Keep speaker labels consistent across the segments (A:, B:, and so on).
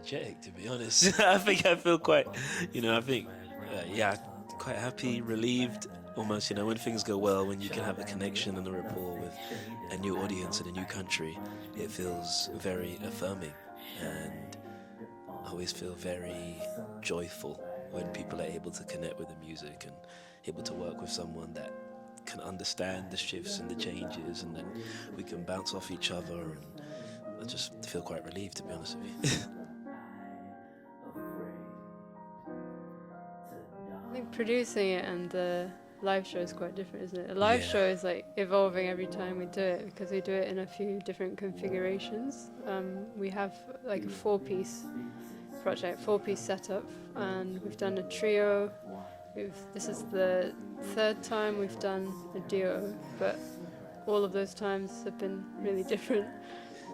A: energetic, to be honest. I think I feel quite, yeah, quite happy, relieved, almost, when things go well, when you can have a connection and a rapport with a new audience in a new country, it feels very affirming, and I always feel very joyful when people are able to connect with the music and able to work with someone that can understand the shifts and the changes, and then we can bounce off each other, and I just feel quite relieved, to be honest with you.
B: I think producing it and the live show is quite different, isn't it? A live
A: Yeah.
B: show is like evolving every time we do it because we do it in a few different configurations. We have like a 4-piece project, 4-piece setup, and we've done a trio. This is the 3rd time we've done a duo, but all of those times have been really different.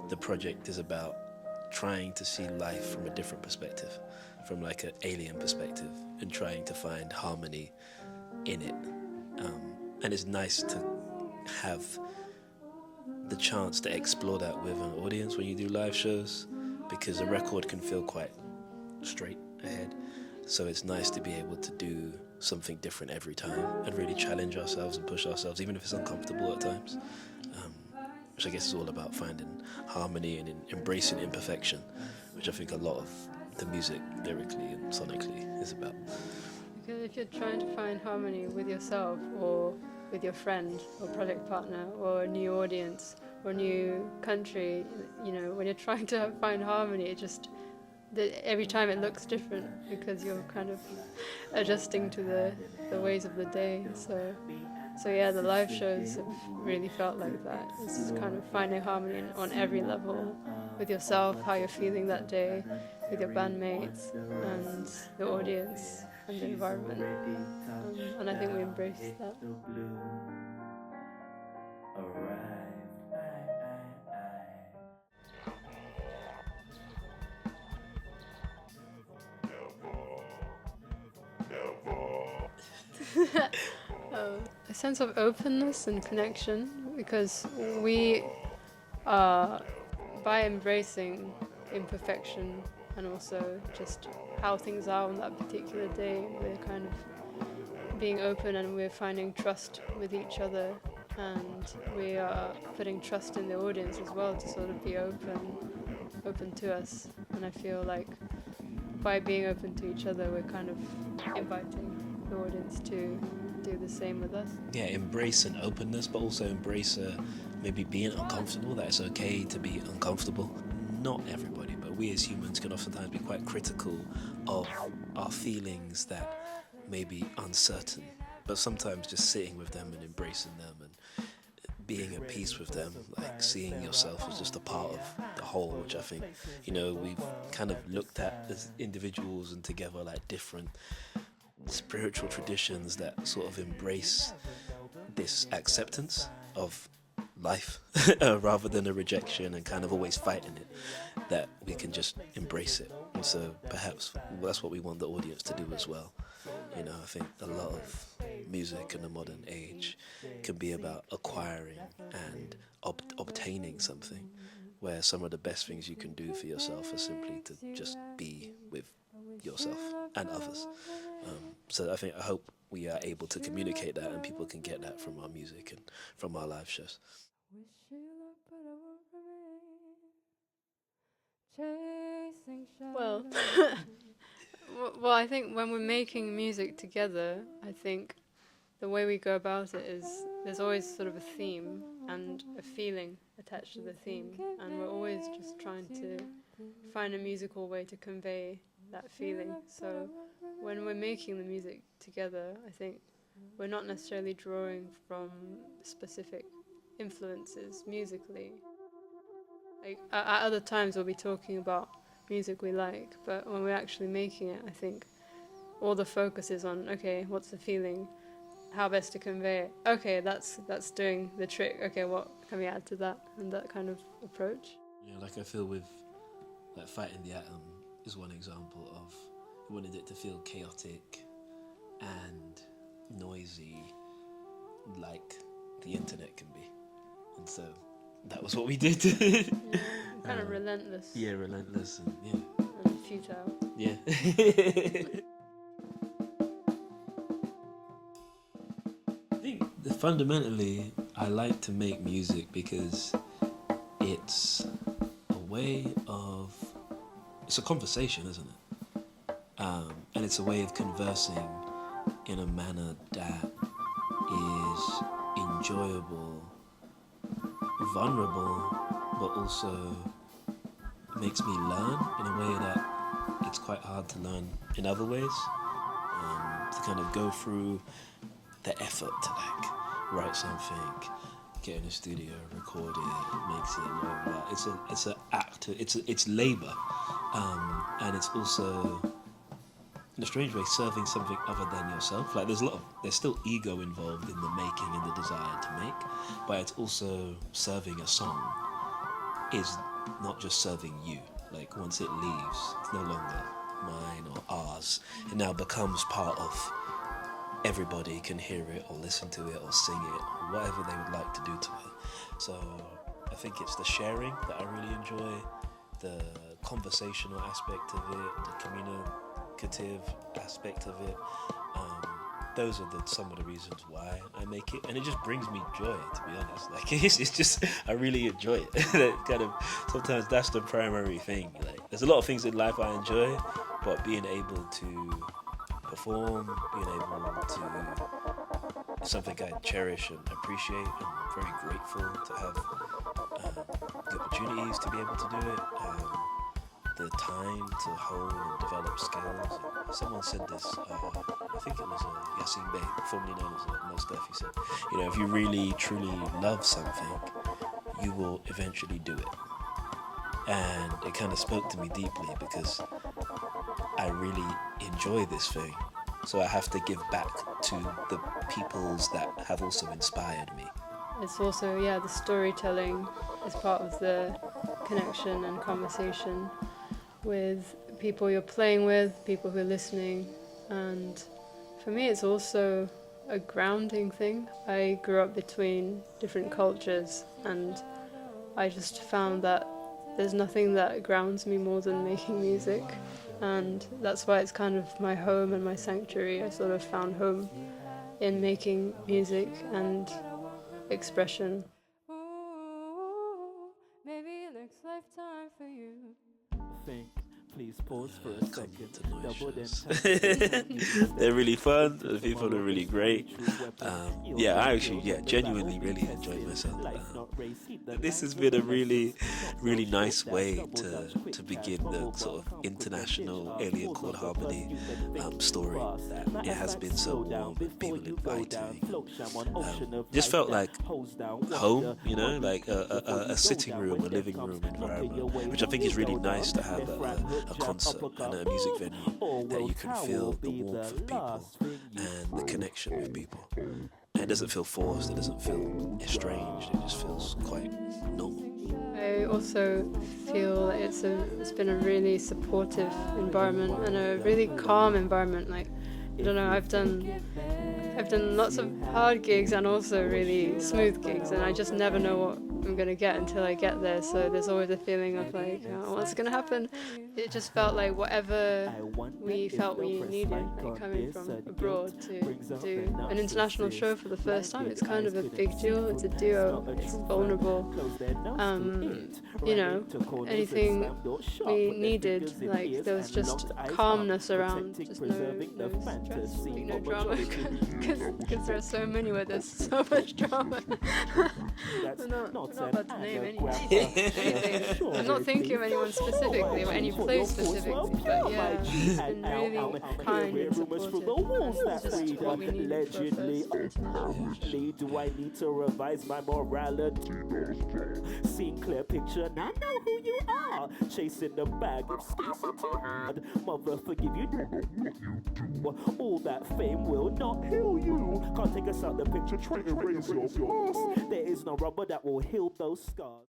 A: The project is about trying to see life from a different perspective, from like an alien perspective, and trying to find harmony in it. And it's nice to have the chance to explore that with an audience when you do live shows, because a record can feel quite straight ahead. So it's nice to be able to do something different every time and really challenge ourselves and push ourselves, even if it's uncomfortable at times. Which I guess is all about finding harmony and embracing imperfection, which I think a lot of the music, lyrically and sonically, is about.
B: Because if you're trying to find harmony with yourself or with your friend or project partner or a new audience or a new country, when you're trying to find harmony, every time it looks different because you're kind of adjusting to the ways of the day. So yeah, the live shows have really felt like that. It's kind of finding harmony on every level with yourself, how you're feeling that day, with your bandmates and the audience and the environment. And I think we embrace that. A sense of openness and connection, because we are, by embracing imperfection and also just how things are on that particular day, we're kind of being open and we're finding trust with each other, and we are putting trust in the audience as well to sort of be open to us. And I feel like by being open to each other, we're kind of inviting the audience to do the same with us.
A: Yeah, embrace an openness, but also embrace maybe being uncomfortable, that it's okay to be uncomfortable. Not everybody, but we as humans can oftentimes be quite critical of our feelings that may be uncertain. But sometimes just sitting with them and embracing them and being at peace with them, like seeing yourself as just a part of the whole, which I think, we've kind of looked at as individuals and together like different spiritual traditions that sort of embrace this acceptance of life rather than a rejection and kind of always fighting it, that we can just embrace it. And so perhaps that's what we want the audience to do as well. I think a lot of music in the modern age can be about acquiring and obtaining something, where some of the best things you can do for yourself are simply to just be with yourself and others. So I hope we are able to communicate that and people can get that from our music and from our live shows.
B: Well, well, I think when we're making music together, I think the way we go about it is there's always sort of a theme and a feeling attached to the theme, and we're always just trying to find a musical way to convey that feeling. So when we're making the music together, I think we're not necessarily drawing from specific influences musically. Like, at other times we'll be talking about music we like, but when we're actually making it, I think all the focus is on, okay, what's the feeling? How best to convey it? Okay, that's doing the trick. Okay, what can we add to that? And that kind of approach.
A: Yeah, like I feel with like Fighting the Atom is one example of we wanted it to feel chaotic and noisy like the internet can be. And so that was what we did.
B: Kind of relentless.
A: Yeah, relentless and yeah.
B: futile.
A: Yeah. I think fundamentally, I like to make music because it's a way of, it's a conversation, isn't it? And it's a way of conversing in a manner that is enjoyable, vulnerable, but also makes me learn in a way that it's quite hard to learn in other ways. To kind of go through the effort to like write something, get in a studio, record it, mix it, blah, blah, blah. It's an act. It's labor, and it's also, in a strange way, serving something other than yourself. Like there's still ego involved in the making and the desire to make, but it's also serving a song is not just serving you. Like once it leaves, it's no longer mine or ours. It now becomes part of everybody can hear it or listen to it or sing it or whatever they would like to do to it. So I think it's the sharing that I really enjoy, the conversational aspect of it, the communicative aspect of it. Those are some of the reasons why I make it, and it just brings me joy, to be honest. Like it's just I really enjoy it. Kind of sometimes that's the primary thing. Like there's a lot of things in life I enjoy, but being able to perform, being able to, something I cherish and appreciate. I'm very grateful to have the opportunities to be able to do it. The time to hone and develop skills. Someone said this, I think it was Yassine Bey, formerly known as Mos Def. He said, if you really truly love something, you will eventually do it. And it kind of spoke to me deeply because I really enjoy this thing. So I have to give back to the peoples that have also inspired me.
B: It's also, the storytelling is part of the connection and conversation with people you're playing with, people who are listening, and for me it's also a grounding thing. I grew up between different cultures and I just found that there's nothing that grounds me more than making music, and that's why it's kind of my home and my sanctuary. I sort of found home in making music and expression. Maybe next lifetime for you.
C: Please pause for a second.
A: They're really fun. The people are really great. I actually, genuinely really enjoyed myself. This has been a really, really nice way to begin the sort of international Alien Chord Harmony story. It has been so warm and people inviting. Just felt like home, like a sitting room, a living room environment, which I think is really nice to have a concert and a music venue that you can feel the warmth of people and the connection with people. And it doesn't feel forced, it doesn't feel estranged, it just feels quite normal.
B: I also feel it's been a really supportive environment and a really calm environment. Like, I don't know, I've done lots of hard gigs and also really smooth gigs, and I just never know what I'm going to get until I get there, so there's always a feeling of like, what's going to happen? It just felt like whatever we felt we needed, like coming from abroad to do an international show for the first time. It's kind of a big deal, it's a duo, it's vulnerable, anything we needed, like there was just calmness around, just no stress, no drama, because there are so many where there's so much drama. I'm not about to name anything. I'm not thinking of anyone specifically or any place specifically, but it's been really kind and supportive. It's just what we needed for first.
C: Do I need to revise my morality? Seeing clear picture, now know who you are. Chasing the bag of skis too hard. Mother, forgive you. All that fame will not heal you. Can't take us out the picture, try to erase your past. There is no rubber that will heal those scars.